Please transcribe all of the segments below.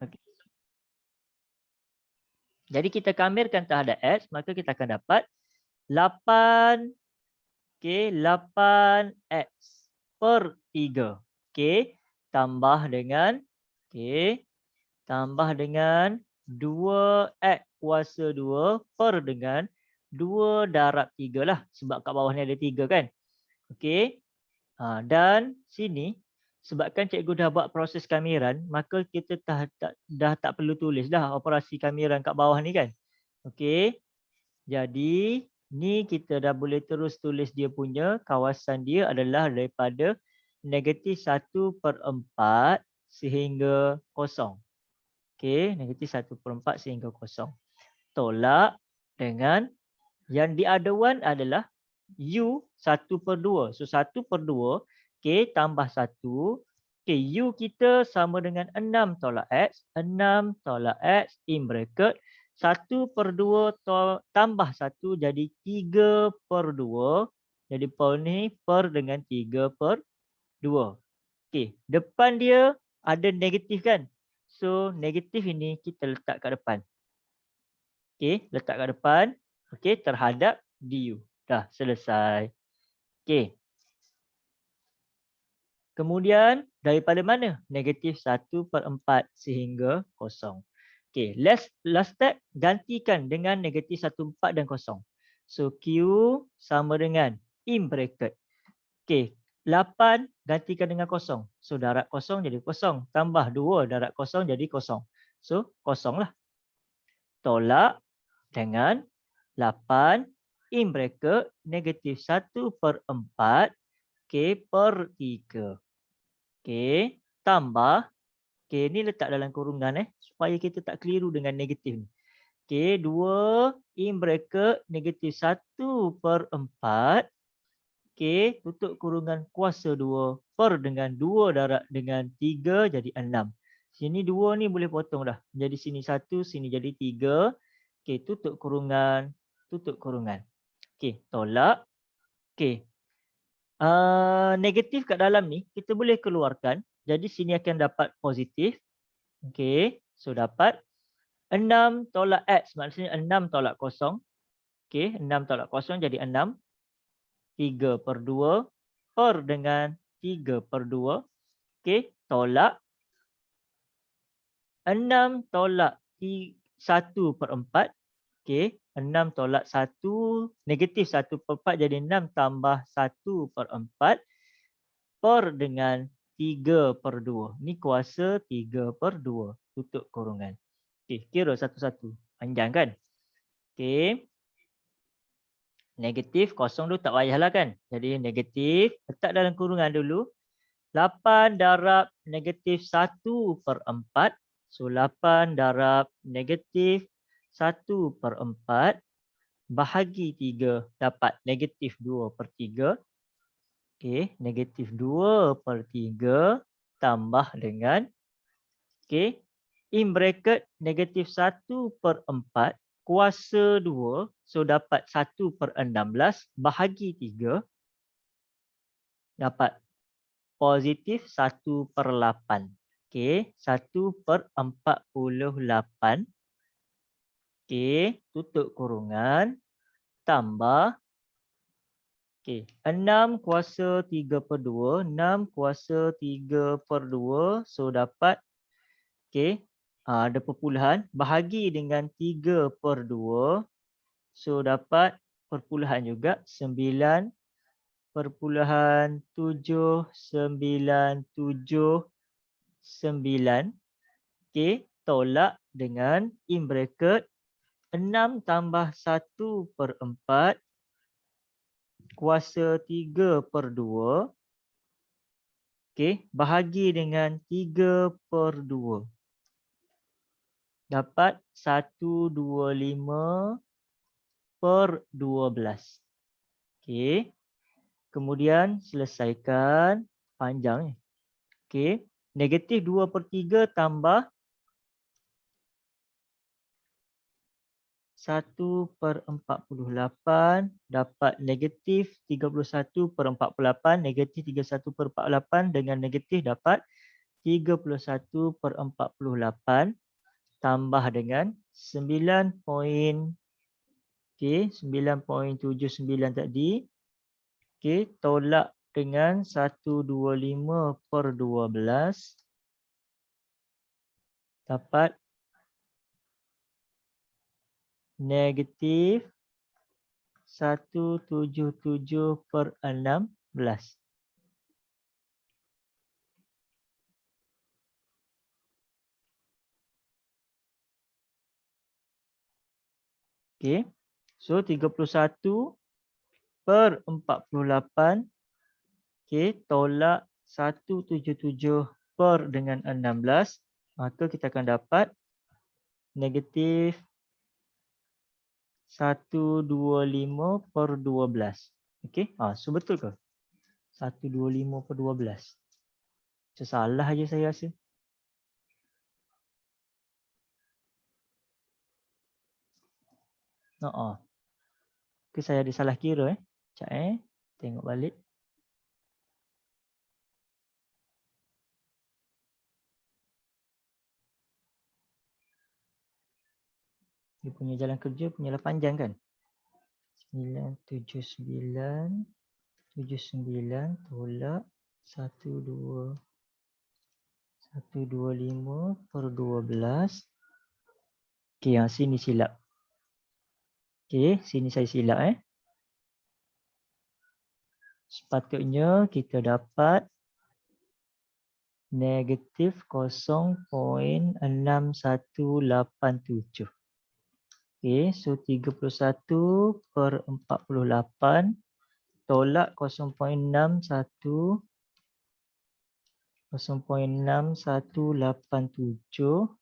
Okey. Jadi kita kamirkan terhadap X, maka kita akan dapat 8, okey, 8X per 3. Okey, tambah dengan okey, tambah dengan 2X kuasa 2 per dengan 2 darab 3 lah. Sebab kat bawah ni ada 3 kan. Okey. Dan sini sebabkan cikgu dah buat proses kamiran, maka kita dah tak perlu tulis dah operasi kamiran kat bawah ni kan. Okey. Jadi ni kita dah boleh terus tulis dia punya kawasan dia adalah daripada -1/4 sehingga kosong. Okey, -1/4 sehingga kosong. Tolak dengan yang diadawan adalah U 1/2. So 1/2, okey, tambah 1. Okey, U kita sama dengan 6 tolak X. 6 tolak X in bracket 1/2 tambah 1 jadi 3/2. Jadi per ni per dengan 3/2. Okey, depan dia ada negatif kan? So negatif ini kita letak kat depan. Okey, letak kat depan. Okey, terhadap DU. Dah selesai. Okey. Kemudian daripada mana? -1/4 sehingga kosong. Okey, last step gantikan dengan -1/4 dan kosong. So Q sama dengan in bracket. Okey, 8 gantikan dengan kosong. So darab kosong jadi kosong. Tambah 2 darab kosong jadi kosong. So kosong lah. Tolak dengan 8 in bracket -1/4 K per 3. Okey, tambah. Okey, ni letak dalam kurungan supaya kita tak keliru dengan negatif ni. Okey, 2 in bracket -1/4. Okey, tutup kurungan kuasa 2 per dengan 2 darab dengan 3 jadi 6. Sini 2 ni boleh potong dah. Jadi sini 1, sini jadi 3. Okey, tutup kurungan, tutup kurungan. Okey, tolak. Okey. Negatif kat dalam ni kita boleh keluarkan. Jadi sini akan dapat positif. Okey. So dapat 6 tolak X maksudnya 6 tolak kosong. Okey. 6 tolak kosong jadi 6. 3/2 per dengan 3/2. Okey. Tolak 6 tolak 1/4. Okey. 6 tolak 1. Negatif 1/4 jadi 6 tambah 1/4. Per dengan 3/2. Ni kuasa 3/2. Tutup kurungan. Okey, kira satu-satu. Panjang kan? Okey. Negatif kosong tu tak payahlah kan? Jadi negatif, letak dalam kurungan dulu. 8 darab negatif 1/4. So 8 darab negatif 1/4 bahagi 3 dapat negatif 2/3. Okey, negatif 2/3 tambah dengan okey, in bracket negatif 1/4 kuasa 2. So dapat 1/16 bahagi 3 dapat positif 1/8. Okey, 1/48. Okey, tutup kurungan tambah okey, 6 kuasa 3/2, 6 kuasa 3/2. So dapat okey, ada perpuluhan bahagi dengan 3/2. So dapat perpuluhan juga 9.799. Okey, tolak dengan in bracket 6 tambah 1/4 kuasa 3/2. Okey, bahagi dengan 3/2. Dapat 125/12. Okey. Kemudian selesaikan panjang ni. Okey. Negatif 2/3 tambah 1/48 dapat negatif 31/48. Negatif 31/48 dengan negatif dapat 31/48 tambah dengan 9.79 tadi. Okey, tolak dengan 125/12 dapat negatif 177/16. Okey. So 31/48 okey tolak 177 per dengan 16, maka kita akan dapat negatif 125/12. Okey. So betul ke? 125/12. Macam salah aja saya rasa. Ke saya ada salah kira Sekejap tengok balik. Dia punya jalan kerja punyalah panjang kan? 979 tolak 125/12. Okey, sini silap. Okey, sini saya silap Sepatutnya kita dapat negatif 0.6187. Okey, so 31/48 tolak 0.6187 0.027.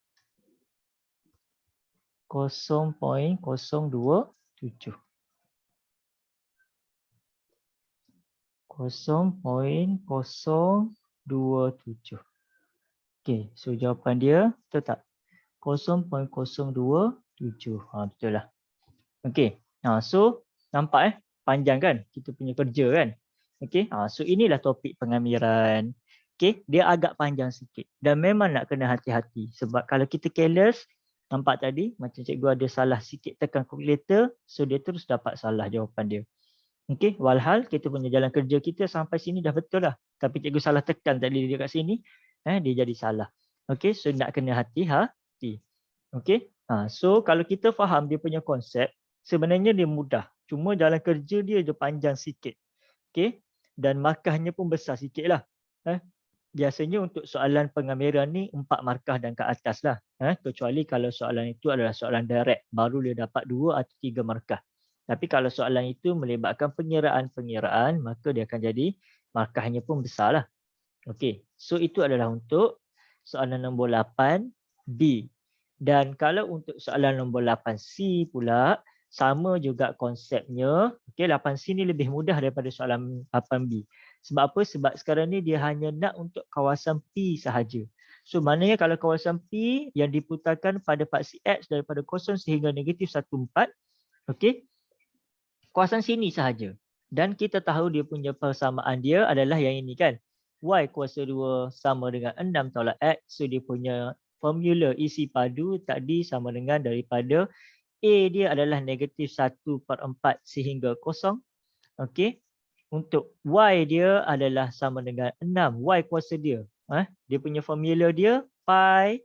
0.027. Okey, so jawapan dia betul tak? 0.027. Betul lah. Okey. So nampak panjang kan kita punya kerja kan? Okey. So inilah topik pengamiran. Okey, dia agak panjang sikit dan memang nak kena hati-hati sebab kalau kita careless, nampak tadi macam cikgu ada salah sikit tekan kalkulator, so dia terus dapat salah jawapan dia. Okey, walhal kita punya jalan kerja kita sampai sini dah betul lah. Tapi cikgu salah tekan tadi dekat sini, dia jadi salah. Okey, so nak kena hati-hati. Okey. So kalau kita faham dia punya konsep, sebenarnya dia mudah. Cuma jalan kerja dia panjang sikit. Okey. Dan markahnya pun besar sikitlah. Biasanya untuk soalan pengamiran ni 4 markah dan ke atas lah. Kecuali kalau soalan itu adalah soalan direct, baru dia dapat 2 atau 3 markah. Tapi kalau soalan itu melibatkan pengiraan-pengiraan, maka dia akan jadi markahnya pun besar lah. Okey, so itu adalah untuk soalan nombor 8B. Dan kalau untuk soalan nombor 8C pula, sama juga konsepnya. Okey, 8C ni lebih mudah daripada soalan 8B. Sebab apa? Sebab sekarang ni dia hanya nak untuk kawasan P sahaja. So maknanya kalau kawasan P yang diputarkan pada paksi X daripada 0 sehingga negatif 14, okey, kawasan sini sahaja. Dan kita tahu dia punya persamaan dia adalah yang ini kan. Y kuasa 2 sama dengan 6 tolak X. So dia punya formula isi padu tadi sama dengan daripada A dia adalah negatif 1/4 sehingga 0. Okey. Untuk Y dia adalah sama dengan 6. Y kuasa dia. Dia punya formula dia pi.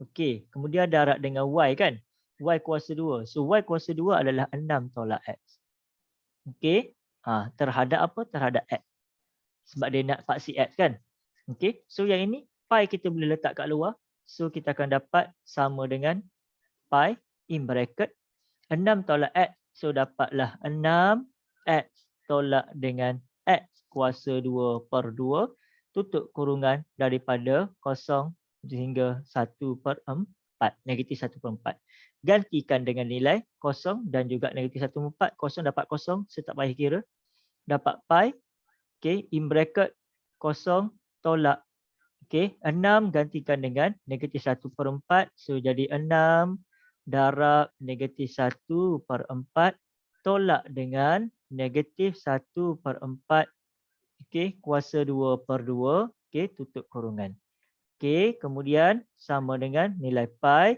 Okey. Kemudian darab dengan Y kan. Y kuasa 2. So Y kuasa 2 adalah 6 tolak X. Okey. Terhadap apa? Terhadap X. Sebab dia nak paksi X kan. Okey. So yang ini pi kita boleh letak kat luar. So kita akan dapat sama dengan pi in bracket 6 tolak X. So dapatlah 6 X tolak dengan X kuasa 2/2 tutup kurungan daripada 0 hingga 1/4. Negatif 1/4. Gantikan dengan nilai 0 dan juga negatif 1/4. 0 dapat 0. Saya tak payah kira. Dapat pi. Okay. In bracket 0 tolak. Okay. 6 gantikan dengan negatif 1/4. So jadi 6 darab negatif 1/4 tolak dengan negatif 1/4. Okay. Kuasa 2/2. Okay. Tutup kurungan. Okey, kemudian sama dengan nilai pi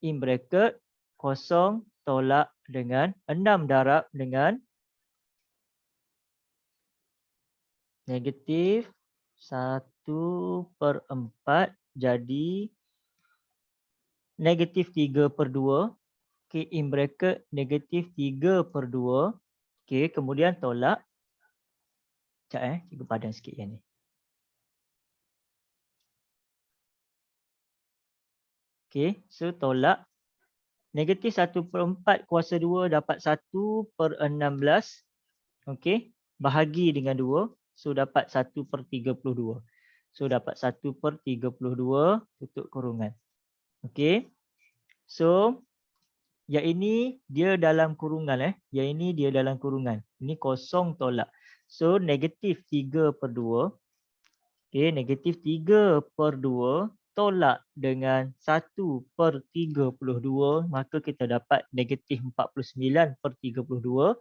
in bracket 0 tolak dengan 6 darab dengan negatif 1/4 jadi negatif 3/2. Okey, in bracket negatif 3/2. Okey, kemudian tolak. Sekejap cikgu padan sikit yang ni. Okey, so tolak. Negatif 1/4 kuasa 2 dapat 1/16. Okey, bahagi dengan 2. So dapat 1/32. So dapat 1/32 tutup kurungan. Okey. So yang ini dia dalam kurungan Yang ini dia dalam kurungan. Ini kosong tolak. So negatif 3/2. Okey, negatif 3/2 tolak dengan 1/32, maka kita dapat negatif 49/32.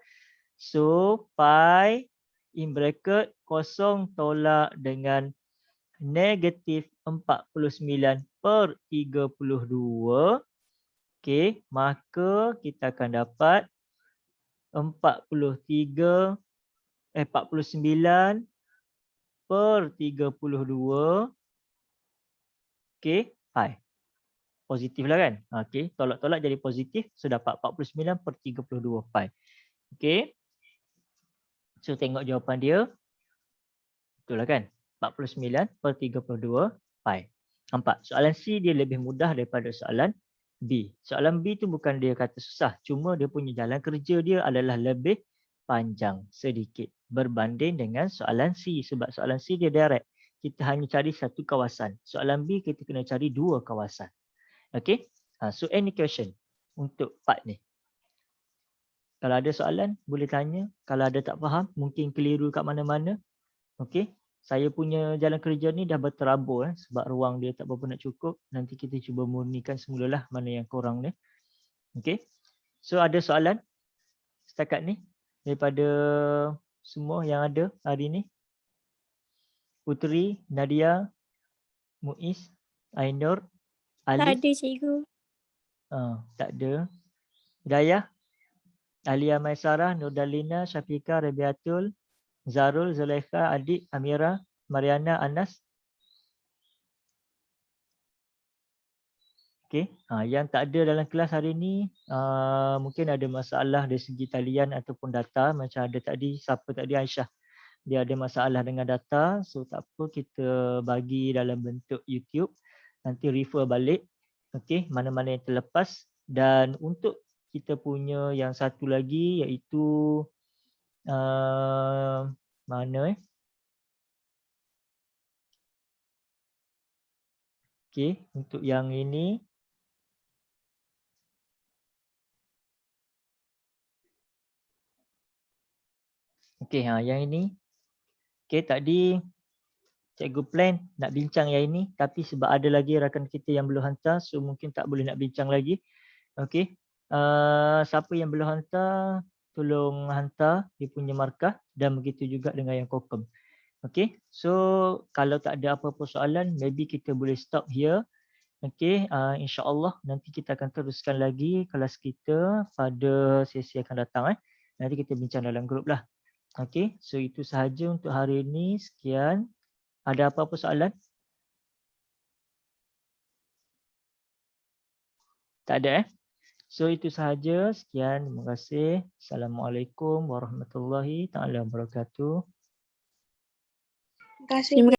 So pi in bracket 0 tolak dengan negatif 49/32. Okey, maka kita akan dapat 49/32. Okey, pi. Positif lah kan? Okey, tolak-tolak jadi positif. So dapat 49/32 pi. Okey. So tengok jawapan dia. Betul lah kan? 49/32 pi. Nampak? Soalan C dia lebih mudah daripada soalan B. Soalan B tu bukan dia kata susah. Cuma dia punya jalan kerja dia adalah lebih panjang sedikit berbanding dengan soalan C. Sebab soalan C dia direct. Kita hanya cari satu kawasan. Soalan B kita kena cari dua kawasan. Okay. So any question untuk part ni? Kalau ada soalan boleh tanya. Kalau ada tak faham, mungkin keliru kat mana-mana. Okay. Saya punya jalan kerja ni dah berterabur sebab ruang dia tak berapa nak cukup. Nanti kita cuba murnikan semulalah mana yang kurang ni. Okay. So ada soalan setakat ni daripada semua yang ada hari ni? Puteri, Nadia, Muiz, Ainur, Alif. Tak ada cikgu. Tak ada. Hidayah, Alia Maisarah, Nurdalina, Syafiqah, Rabiatul, Zarul, Zulaikha, Adik, Amira, Mariana, Anas. Okey, yang tak ada dalam kelas hari ni mungkin ada masalah dari segi talian ataupun data. Macam ada tadi, siapa tadi, Aisyah. Dia ada masalah dengan data. So tak apa, kita bagi dalam bentuk YouTube. Nanti refer balik. Okey, mana-mana yang terlepas. Dan untuk kita punya yang satu lagi iaitu mana Okey, untuk yang ini okey, yang ini. Okey, tadi cikgu plan nak bincang yang ini, tapi sebab ada lagi rakan kita yang belum hantar, so mungkin tak boleh nak bincang lagi. Okey. Siapa yang belum hantar, tolong hantar dia punya markah dan begitu juga dengan yang kokom. Okey. So kalau tak ada apa-apa soalan, maybe kita boleh stop here. Okey, insya-Allah nanti kita akan teruskan lagi kelas kita pada sesi akan datang. Nanti kita bincang dalam grup lah. Okey, so itu sahaja untuk hari ini. Sekian. Ada apa-apa soalan? Tak ada So itu sahaja. Sekian. Terima kasih. Assalamualaikum warahmatullahi taala wabarakatuh. Terima kasih.